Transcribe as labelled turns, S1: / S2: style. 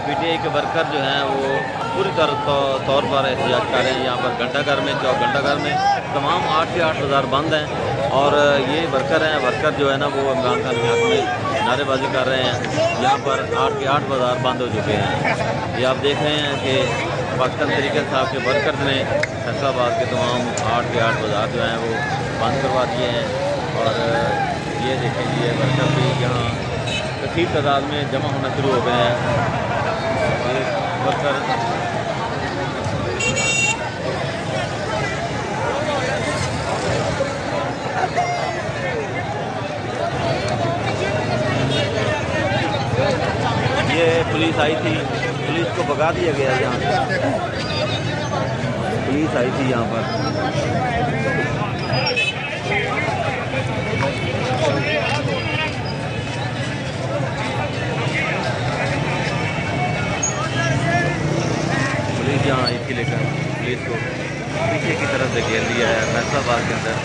S1: PTI के worker जो हैं वो पूरी तौर पर एहतियात कर रहे हैं। यहाँ पर घंटाघर में, चौक घंटाघर में तमाम 8 के 8 बाज़ार बंद हैं और ये वर्कर जो है ना वो इमरान खान के हक़ में नारेबाजी कर रहे हैं। यहाँ पर 8 के 8 बाज़ार बंद हो चुके हैं। ये आप देख रहे हैं कि पाकिस्तान तहरीक इंसाफ के वर्कर्स ने फैसलाबाद के तमाम 8 के 8 बाज़ार जो हैं वो बंद करवा दिए हैं। और ये देखें, ये वर्कर भी यहाँ कसीर तादाद में जमा होना शुरू हो गए हैं। ये वर्कर ये पुलिस आई थी, पुलिस को भगा दिया गया। यहाँ पुलिस आई थी यहाँ पर। पुलिस यहाँ आई थी लेकर पुलिस को पीछे की तरफ से घेर लिया है फैसलाबाद के अंदर।